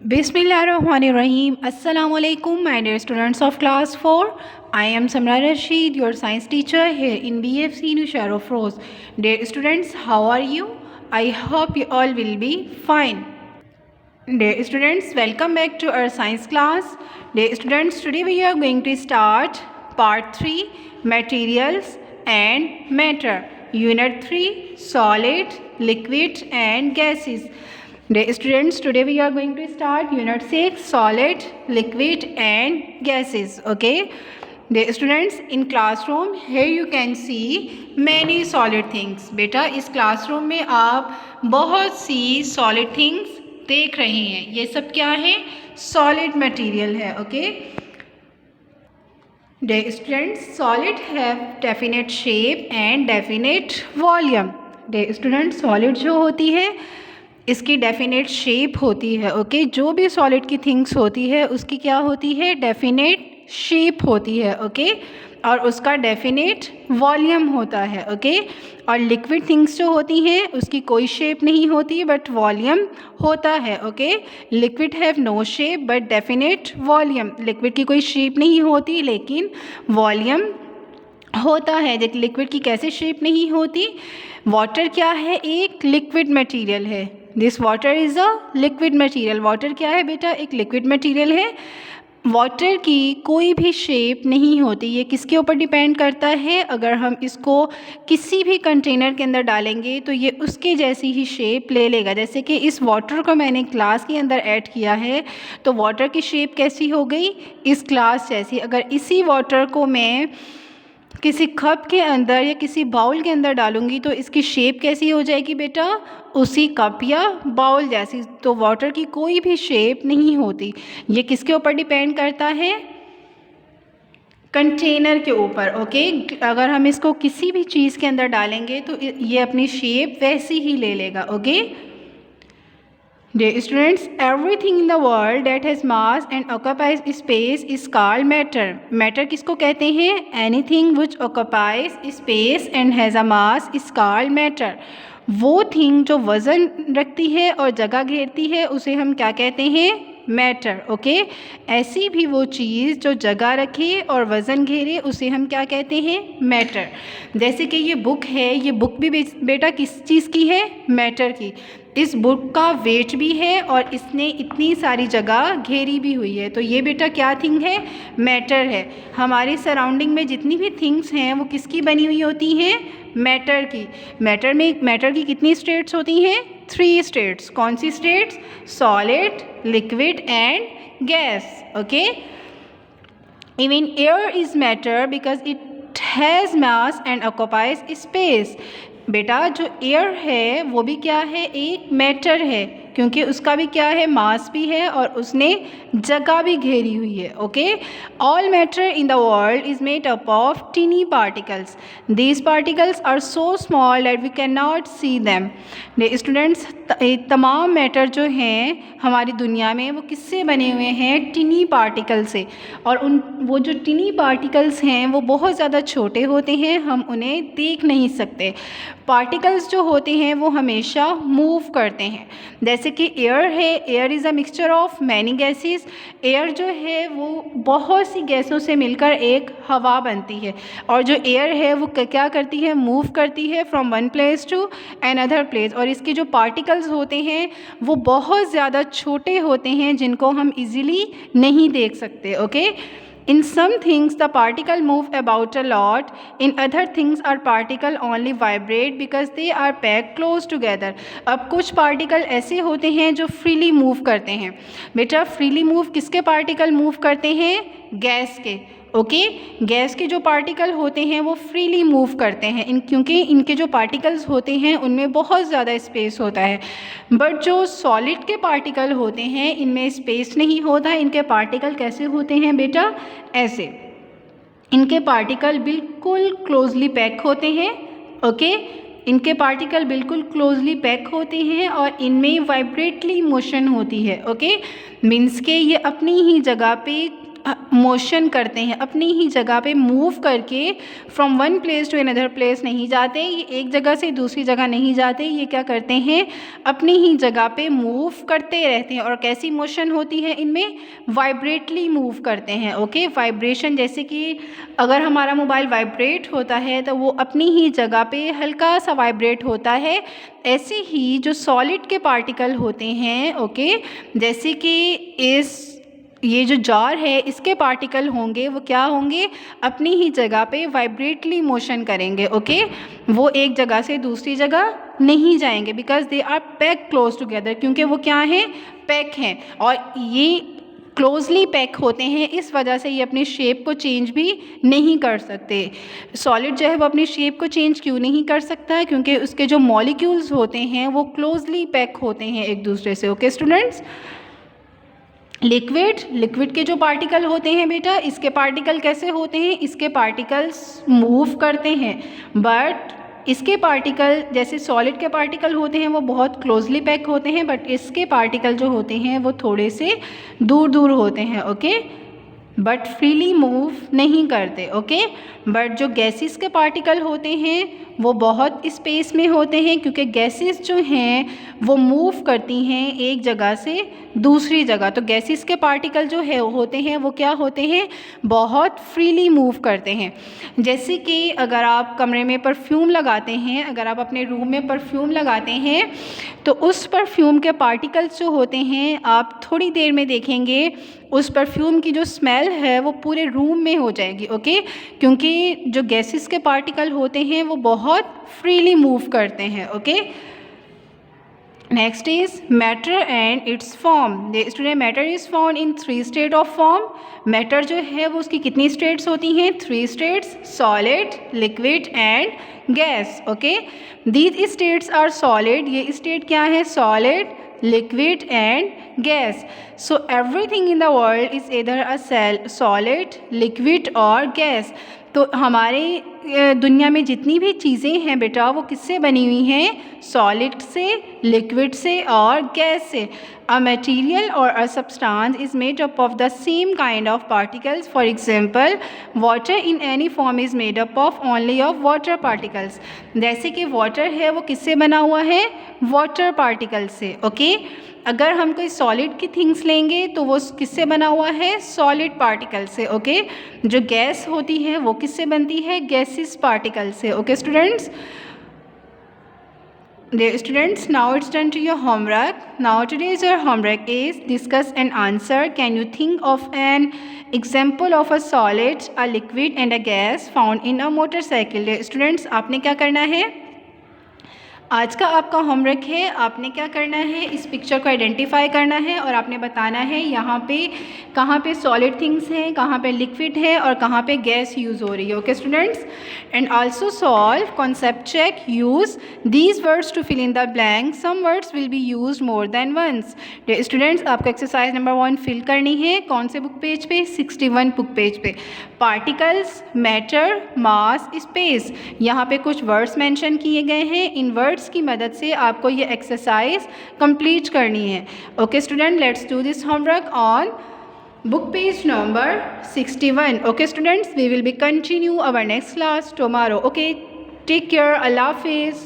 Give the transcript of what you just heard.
Bismillahirrahmanirrahim. Assalamu alaikum, my dear students of class 4. I am Samra Rashid, your science teacher here in BFC Nushar of Rose. Dear students, how are you? I hope you all will be fine. Dear students, welcome back to our science class. Dear students, today we are going to start part 3, materials and matter. Unit 3, solid, liquid and gases. Dear students, today we are going to start unit 6, solid, liquid and gases. Okay. Dear students, in classroom here you can see many solid things. बेटा इस classroom में आप बहुत सी solid things देख रहे हैं. ये सब क्या है? Solid material है. Okay. Dear students, solid have definite shape and definite volume. Dear students, solid जो होती है इसकी डेफिनेट शेप होती है. ओके. जो भी सॉलिड की थिंग्स होती है उसकी क्या होती है? डेफिनेट शेप होती है. ओके. और उसका डेफिनेट वॉल्यूम होता है. ओके. और लिक्विड थिंग्स जो होती हैं उसकी कोई शेप नहीं होती बट वॉल्यूम होता है. Okay. Liquid have no shape but definite volume. Liquid की कोई शेप नहीं होती लेकिन वॉल्यूम होता है. जैसे लिक्विड की कैसे शेप नहीं होती? वाटर क्या है? एक लिक्विड मटेरियल है. This water is a liquid material. Water क्या है बेटा? एक लिक्विड मटेरियल है. वाटर की कोई भी शेप नहीं होती. ये किसके ऊपर डिपेंड करता है? अगर हम इसको किसी भी कंटेनर के अंदर डालेंगे तो ये उसके जैसी ही शेप ले लेगा. जैसे कि इस वाटर को मैंने ग्लास के अंदर ऐड किया है तो वाटर की शेप कैसी हो गई? इस ग्लास जैसी. अगर इसी वाटर को मैं किसी कप के अंदर या किसी बाउल के अंदर डालूंगी तो इसकी शेप कैसी हो जाएगी बेटा? उसी कप या बाउल जैसी. तो वाटर की कोई भी शेप नहीं होती. ये किसके ऊपर डिपेंड करता है? कंटेनर के ऊपर. ओके. अगर हम इसको किसी भी चीज़ के अंदर डालेंगे तो ये अपनी शेप वैसी ही ले लेगा. Okay. Dear students, everything in the world that has mass and occupies space is called matter. Matter किसको कहते हैं? Anything which occupies space and has a mass is called matter. वो थिंग जो वज़न रखती है और जगह घेरती है उसे हम क्या कहते हैं? मैटर. ओके. ऐसी भी वो चीज़ जो जगह रखे और वज़न घेरे उसे हम क्या कहते हैं? मैटर. जैसे कि ये बुक है, ये बुक भी बेटा किस चीज़ की है? मैटर की. इस बुक का वेट भी है और इसने इतनी सारी जगह घेरी भी हुई है. तो ये बेटा क्या थिंग है? मैटर है. हमारी सराउंडिंग में जितनी भी थिंग्स हैं वो किसकी बनी हुई होती हैं? मैटर की. मैटर की कितनी स्टेट्स होती हैं? 3 स्टेट्स. कौन सी states? Solid, liquid and gas. Okay. Even air is matter because it has mass and occupies space. बेटा जो एयर है वो भी क्या है? एक मैटर है क्योंकि उसका भी क्या है? मास भी है और उसने जगह भी घेरी हुई है. Okay. All matter in the world is made up of tiny particles. These particles are so small that we can not see them. Students, तमाम मैटर जो हैं हमारी दुनिया में वो किससे बने हुए हैं? टीनी पार्टिकल से. और वो जो टीनी पार्टिकल्स हैं वो बहुत ज़्यादा छोटे होते हैं, हम उन्हें देख नहीं सकते. पार्टिकल्स जो होते हैं वो हमेशा मूव करते हैं. जैसे कि एयर है. Air is a mixture of many gases. Air जो है वो बहुत सी गैसों से मिलकर एक हवा बनती है. और जो एयर है वो क्या करती है? मूव करती है from one place to another place. और इसके जो पार्टिकल्स होते हैं वो बहुत ज़्यादा छोटे होते हैं जिनको हम इजीली नहीं देख सकते. Okay. In some things the particle move about a lot. In other things our particle only vibrate because they are packed close together. अब कुछ पार्टिकल ऐसे होते हैं जो फ्रीली मूव करते हैं. बेटा फ्रीली मूव किसके पार्टिकल मूव करते हैं? गैस के. ओके. गैस के जो पार्टिकल होते हैं वो फ्रीली मूव करते हैं क्योंकि इनके जो पार्टिकल्स होते हैं उनमें बहुत ज़्यादा स्पेस होता है. बट जो सॉलिड के पार्टिकल होते हैं इनमें स्पेस नहीं होता. इनके पार्टिकल कैसे होते हैं बेटा? ऐसे. इनके पार्टिकल बिल्कुल क्लोजली पैक होते हैं. ओके. इनके पार्टिकल बिल्कुल क्लोजली पैक होते हैं और इनमें वाइब्रेटली मोशन होती है. ओके. मीन्स के ये अपनी ही जगह पे मोशन करते हैं, अपनी ही जगह पे मूव करके from one place to another place नहीं जाते, ये एक जगह से दूसरी जगह नहीं जाते, ये क्या करते हैं, अपनी ही जगह पे मूव करते रहते हैं। और कैसी मोशन होती है इनमें, वाइब्रेटली मूव करते हैं। ओके, वाइब्रेशन, जैसे कि अगर हमारा मोबाइल वाइब्रेट होता है तो वो अपनी ही जगह पे हल्का सा वाइब्रेट होता है। ऐसे ही जो सॉलिड के पार्टिकल होते हैं, ओके, जैसे कि ये जो जार है इसके पार्टिकल होंगे, वो क्या होंगे, अपनी ही जगह पे वाइब्रेटली मोशन करेंगे। ओके, वो एक जगह से दूसरी जगह नहीं जाएंगे, because they are pack close together, क्योंकि वो क्या हैं, पैक हैं, और ये क्लोजली पैक होते हैं, इस वजह से ये अपनी शेप को चेंज भी नहीं कर सकते। सॉलिड जो है वो अपनी शेप को चेंज क्यों नहीं कर सकता है, क्योंकि उसके जो मॉलिक्यूल्स होते हैं वो क्लोजली पैक होते हैं एक दूसरे से। ओके स्टूडेंट्स, लिक्विड के जो पार्टिकल होते हैं बेटा, इसके पार्टिकल कैसे होते हैं, इसके पार्टिकल्स मूव करते हैं, बट इसके पार्टिकल जैसे सॉलिड के पार्टिकल होते हैं वो बहुत क्लोजली पैक होते हैं, बट इसके पार्टिकल जो होते हैं वो थोड़े से दूर दूर होते हैं। ओके, बट फ्रीली मूव नहीं करते। ओके, बट जो गैसेस के पार्टिकल होते हैं वो बहुत स्पेस में होते हैं, क्योंकि गैसेस जो हैं वो मूव करती हैं एक जगह से दूसरी जगह। तो गैसेस के पार्टिकल जो है होते हैं वो क्या होते हैं, बहुत फ्रीली मूव करते हैं। जैसे कि अगर आप कमरे में परफ्यूम लगाते हैं, अगर आप अपने रूम में परफ्यूम लगाते हैं तो उस परफ्यूम के पार्टिकल्स जो होते हैं, आप थोड़ी देर में देखेंगे उस परफ्यूम की जो स्मेल है वो पूरे रूम में हो जाएगी। ओके, क्योंकि जो गैसेस के पार्टिकल होते हैं वो बहुत फ्रीली मूव करते हैं। Okay, next is matter and its form. Student, matter is found in 3 state of form. Matter जो है वो उसकी कितनी स्टेट्स होती हैं, 3 states, solid, liquid and gas. Okay, these states are solid, ये स्टेट क्या है, solid, liquid and gas. So everything in the world is either a solid, liquid or gas. तो हमारे दुनिया में जितनी भी चीज़ें हैं बेटा वो किससे बनी हुई हैं, सॉलिड से, लिक्विड से और गैस से। A material or a substance is made up of the same kind of particles. For example, water in any form is made up of only of water particles. जैसे कि water है वो किससे बना हुआ है, water particles से। Okay, अगर हम कोई सॉलिड की थिंग्स लेंगे तो वो किससे बना हुआ है, सॉलिड पार्टिकल से। ओके, जो गैस होती है वो किससे बनती है, गैसेस पार्टिकल से। Okay students, Dear students, now it's turn to your homework. Now today's your homework is discuss and answer. Can you think of an example of a solid, a liquid and a gas found in a motorcycle? Dear students, आपने क्या करना है, आज का आपका homework है, आपने क्या करना है, इस पिक्चर को आइडेंटिफाई करना है और आपने बताना है यहाँ पे कहाँ पे सॉलिड थिंग्स हैं, कहाँ पे लिक्विड है और कहाँ पे गैस यूज़ हो रही है। Okay students, and also solve concept check, use these words to fill in the blank, some words will be use more than once. Students, आपको एक्सरसाइज नंबर 1 फिल करनी है, कौन से बुक पेज पे, 61 book page पे। Particles, matter, mass, space, यहाँ पे कुछ वर्ड्स मेंशन किए गए हैं, इन वर्ड्स की मदद से आपको ये एक्सरसाइज कंप्लीट करनी है। Okay student, let's do this homework on book page number 61. Okay students, we will be continue our next class tomorrow. Okay, take care. Allah Hafiz.